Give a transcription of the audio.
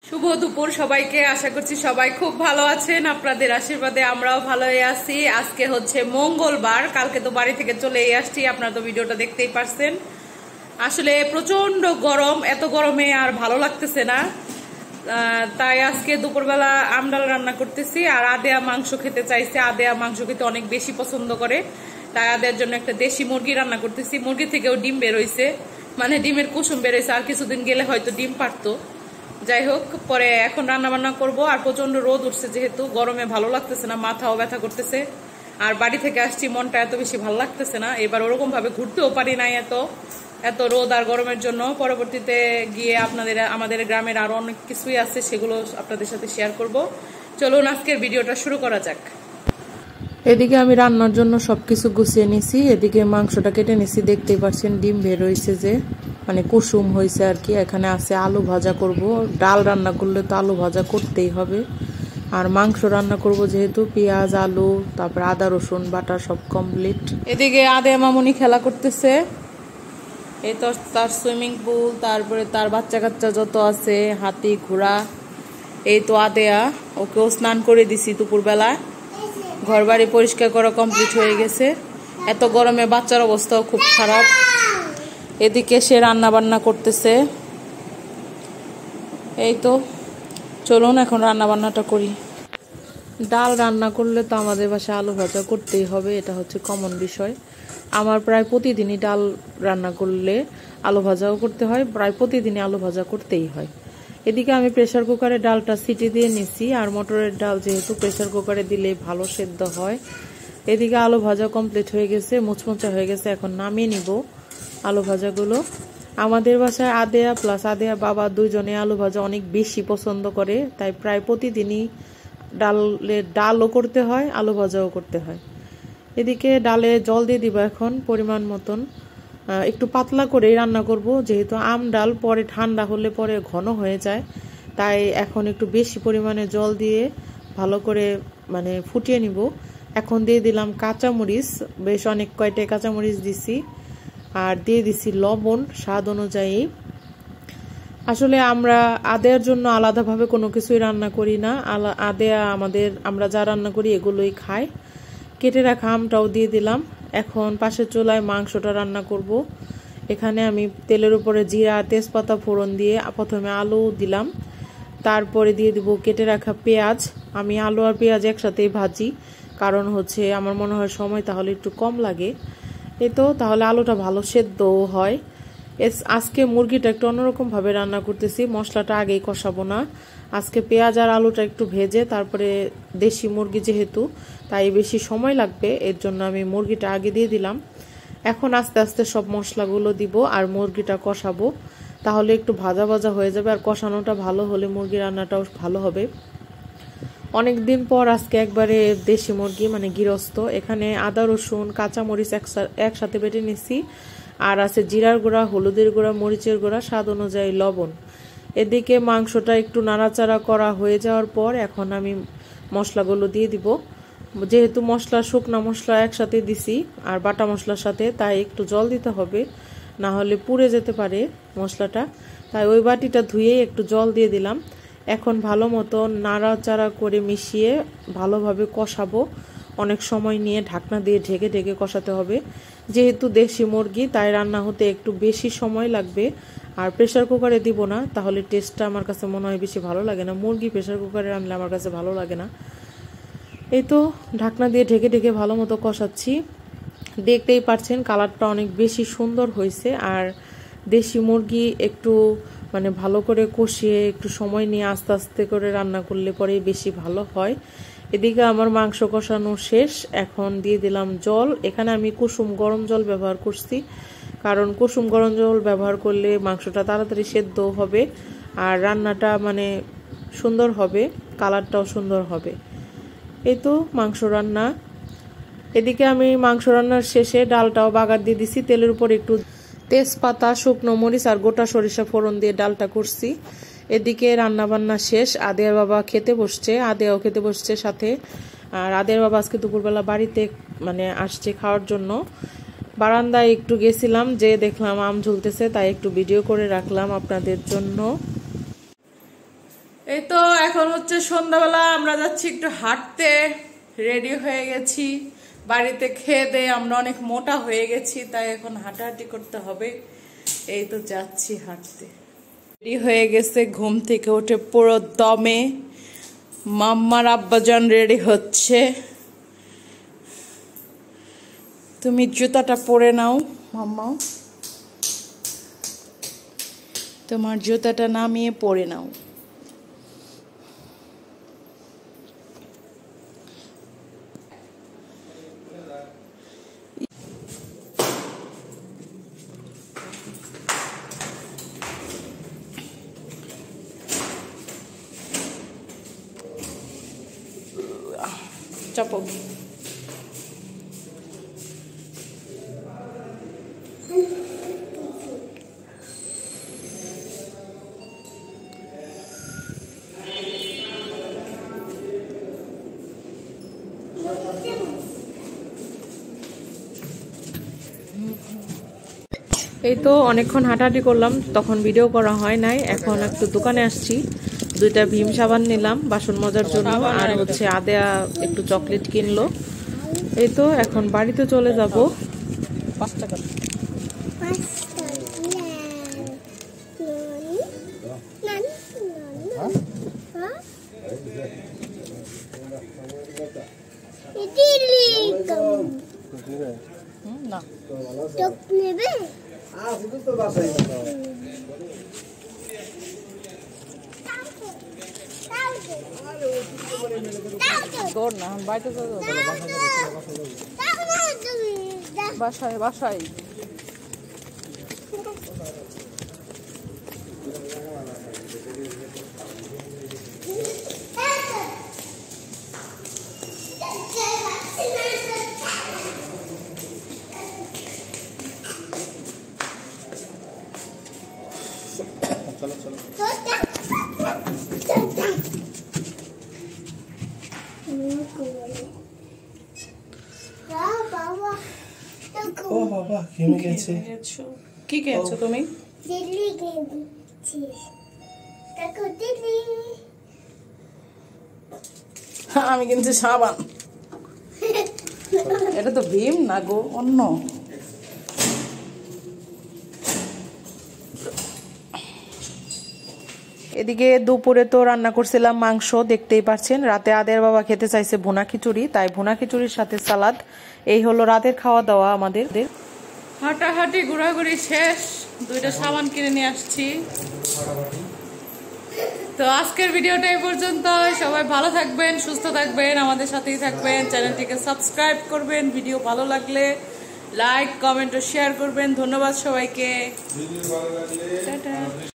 শুভ দুপুর সবাইকে। আশা করছি সবাই খুব ভালো আছেন, আপনাদের আশীর্বাদে আমরাও ভালোই আছি। আজকে হচ্ছে মঙ্গলবার, কালকে তো বাড়ি থেকে চলেই আসছি, আপনারা তো ভিডিওটা দেখতেই পারছেন। আসলে প্রচন্ড গরম, এত গরমে আর ভালো লাগতেছে না, তাই আজকে দুপুরবেলা আমডাল রান্না করতেছি। আর আদেয়া মাংস খেতে চাইছে, আদেয়া মাংস খেতে অনেক বেশি পছন্দ করে, তাই আদেয়ার জন্য একটা দেশি মুরগি রান্না করতেছি। মুরগি থেকেও ডিম বেরোইছে, মানে ডিমের কুসুম বেরোইছে, আর কিছুদিন গেলে হয়তো ডিম পারতো। যাই হোক, পরে এখন রান্না বান্না করবো। আর প্রচন্ড রোদ উঠছে, যেহেতু গরমে ভালো লাগতেছে না, মাথাও ব্যথা করতেছে। আর বাড়ি থেকে আসছি, মনটা এত বেশি ভালো লাগতেছে না। এবার ওরকম ভাবে ঘুরতেও পারি নাই এত রোদ আর গরমের জন্য। পরবর্তীতে গিয়ে আমাদের গ্রামের আরো অনেক কিছুই আছে, সেগুলো আপনাদের সাথে শেয়ার করব। চলুন আজকের ভিডিওটা শুরু করা যাক। এদিকে আমি রান্নার জন্য সবকিছু গুছিয়ে নিছি, এদিকে মাংসটা কেটে নিছি। দেখতেই পাচ্ছেন ডিম বের হয়েছে, যে মানে কুসুম হয়েছে আর কি। এখানে আছে আলু ভাজা করব, ডাল রান্না করলে তো আলু ভাজা করতেই হবে। আর মাংস রান্না করব যেহেতু, পেঁয়াজ আলু তারপর আদা রসুন বাটা সব কমপ্লিট। এদিকে আদেয়া মামুনি খেলা করতেছে, এই তো তার সুইমিং পুল, তারপরে তার বাচ্চা কাচ্চা যত আছে, হাতি ঘোড়া। এই তো আদেয়া, ওকেও স্নান করে দিছি দুপুরবেলা। ঘর বাড়ি পরিষ্কার করা কমপ্লিট হয়ে গেছে। এত গরমে বাচ্চার অবস্থাও খুব খারাপ। এদিকে সে রান্না বান্না করতেছে। এই তো চলুন এখন রান্না বান্নাটা করি। ডাল রান্না করলে তো আমাদের বাসায় আলু ভাজা করতেই হবে, এটা হচ্ছে কমন বিষয়। আমার প্রায় প্রতিদিনই ডাল রান্না করলে আলু ভাজাও করতে হয়, প্রায় প্রতিদিনই আলু ভাজা করতেই হয়। এদিকে আমি প্রেসার কুকারে ডালটা সিটি দিয়ে নিছি, আর মটরের ডাল যেহেতু প্রেসার কুকারে দিলে ভালো সেদ্ধ হয়। এদিকে আলু ভাজা কমপ্লিট হয়ে গেছে, মুচমুচা হয়ে গেছে। এখন নামিয়ে নিব আলু ভাজাগুলো। আমাদের বাসায় আদেয়া প্লাস আদেয়া বাবা দুইজনে আলু ভাজা অনেক বেশি পছন্দ করে, তাই প্রায় প্রতিদিনই ডালও করতে হয়, আলু ভাজাও করতে হয়। এদিকে ডালে জল দিয়ে দিব এখন পরিমাণ মতন। একটু পাতলা করে রান্না করব, যেহেতু আম ডাল পরে ঠান্ডা হলে পরে ঘন হয়ে যায়, তাই এখন একটু বেশি পরিমাণে জল দিয়ে ভালো করে মানে ফুটিয়ে নিব। এখন দিয়ে দিলাম কাঁচামরিচ, বেশ অনেক কয়টাই কাঁচামরিচ দিছি, আর দিয়ে দিছি লবণ স্বাদ অনুযায়ী। আসলে আমরা আদেয়ার জন্য আলাদাভাবে কোনো কিছুই রান্না করি না, আদেয়া আমরা যা রান্না করি এগুলোই খায়। কেটে রাখা আমটাও দিয়ে দিলাম। এখন পাশের চুলায় মাংসটা রান্না করব। এখানে আমি তেলের উপরে জিরা তেজপাতা ফোড়ন দিয়ে প্রথমে আলু দিলাম, তারপরে দিয়ে দিব কেটে রাখা পেঁয়াজ। আমি আলু আর পেঁয়াজ একসাথেই ভাজি, কারণ হচ্ছে আমার মনে হয় সময় তাহলে একটু কম লাগে। এই তো তাহলে আলুটা ভালো সেদ্ধও হয়। আজকে মুরগিটা একটু অন্যরকম ভাবে রান্না করতেছি, মশলাটা আগেই কষাবো না। আজকে পেঁয়াজ আর আলুটা একটু ভেজে তারপরে, দেশি মুরগি যেহেতু তাই বেশি সময় লাগবে, এর জন্য আমি মুরগিটা আগে দিয়ে দিলাম। এখন আস্তে আস্তে সব মশলাগুলো দিব আর মুরগিটা কষাবো, তাহলে একটু ভাজা ভাজা হয়ে যাবে। আর কষানোটা ভালো হলে মুরগি রান্নাটাও ভালো হবে। অনেকদিন পর আজকে একবারে দেশি মুরগি, মানে গৃহস্থ। এখানে আদা রসুন কাঁচামরিচ একসাথে বেটে নিছি, আর আছে জিরার গুঁড়া, হলুদের গুঁড়া, মরিচের গুঁড়া, স্বাদ অনুযায়ী লবণ। এদিকে মাংসটা একটু নাড়াচাড়া করা হয়ে যাওয়ার পর এখন আমি মশলাগুলো দিয়ে দিব। যেহেতু শুকনা মশলা একসাথে দিছি আর বাটা মশলার সাথে, তাই একটু জল দিতে হবে, না হলে পুড়ে যেতে পারে মশলাটা। তাই ওই বাটিটা ধুয়ে একটু জল দিয়ে দিলাম। এখন ভালো মতো নাড়াচাড়া করে মিশিয়ে ভালোভাবে কষাবো। অনেক সময় নিয়ে ঢাকনা দিয়ে ঢেকে ঢেকে কষাতে হবে, যেহেতু দেশি মুরগি তাই রান্না হতে একটু বেশি সময় লাগবে। আর প্রেসার কুকারে দিব না, তাহলে টেস্টটা আমার কাছে মনে হয় বেশি ভালো লাগে না। মুরগি প্রেসার কুকারে রান্নালে আমার কাছে ভালো লাগে না। এই তো ঢাকনা দিয়ে ঢেকে ঢেকে ভালো মতো কষাচ্ছি। দেখতেই পাচ্ছেন কালারটা অনেক বেশি সুন্দর হয়েছে। আর দেশি মুরগি একটু মানে ভালো করে কষিয়ে একটু সময় নিয়ে আস্তে আস্তে করে রান্না করলে পরে বেশি ভালো হয়। এদিকে আমার মাংস কষানো শেষ, এখন দিয়ে দিলাম জল। এখানে আমি কুসুম গরম জল ব্যবহার করছি, কারণ কুসুম গরম জল ব্যবহার করলে মাংসটা তাড়াতাড়ি সেদ্ধ হবে আর রান্নাটা মানে সুন্দর হবে, কালারটাও সুন্দর হবে। এই তো মাংস রান্না। এদিকে আমি মাংস রান্নার শেষে ডালটাও বাগার দিয়ে দিছি। তেলের উপর একটু তেজপাতা, শুকনো মরিচ আর গোটা সরিষা ফোড়ন দিয়ে ডালটা করছি। এদিকে রান্না বান্না শেষ, আদেয়ার বাবা খেতে বসছে, আদেয়াও খেতে বসছে সাথে। আর আদেয়ার বাবা আজকে দুপুরবেলা বাড়িতে মানে আসছে খাওয়ার জন্য। বারান্দায় একটু গেছিলাম, যে দেখলাম আম ঝুলতেছে, তাই একটু ভিডিও করে রাখলাম আপনাদের জন্য। এই তো এখন হচ্ছে সন্ধ্যাবেলা, আমরা যাচ্ছি একটু হাঁটতে, রেডি হয়ে গেছি। বাড়িতে খেয়ে দিয়ে আমরা অনেক মোটা হয়ে গেছি, তাই এখন হাঁটাহাঁটি করতে হবে। এই তো যাচ্ছি হাঁটতে। রেডি হয়ে গেছে, ঘুম থেকে উঠে পুরো দমে। মাম্মার আব্বাজান রেডি হচ্ছে। তুমি জুতাটা পরে নাও মাম্মা, তোমার জুতাটা নামিয়ে পরে নাও। চাপো। এই তো অনেকক্ষণ হাঁটাহাঁটি করলাম, তখন ভিডিও করা হয় নাই। এখন একটু দোকানে আসছি, 2টা ভীম সাবান নিলাম বাসন মজার জন্য, আর হচ্ছে আদেয়া একটু চকলেট কিনলো। এই তো এখন বাড়িতে চলে যাব। 5 টাকা না না বাড়িতে বাসায় বাসায়। চলো চলো। ও বাবা ঘেমে গেছে। কি খেয়েছো তুমি? আমি কিন্তু সাবান। এটা তো ভীম না গো, অন্য। এদিকে দুপুরে তো রান্না করছিলাম মাংস, দেখতেই পাচ্ছেন। রাতে আদের বাবা খেতে চাইছে ভুনা খিচুড়ি, তাই ভুনা খিচুড়ির সাথে সালাদ। এই হলো রাতের খাওয়া দাওয়া আমাদের। হাঁটাহাঁটি ঘোরাঘুরি শেষ, 2টা সাবান কিনে নিয়ে আসছি। তো আজকের ভিডিওটা এই পর্যন্ত। সবাই ভালো থাকবেন, সুস্থ থাকবেন, আমাদের সাথেই থাকবেন। চ্যানেলটিকে সাবস্ক্রাইব করবেন, ভিডিও ভালো লাগলে লাইক কমেন্ট ও শেয়ার করবেন। ধন্যবাদ সবাইকে। টাটা।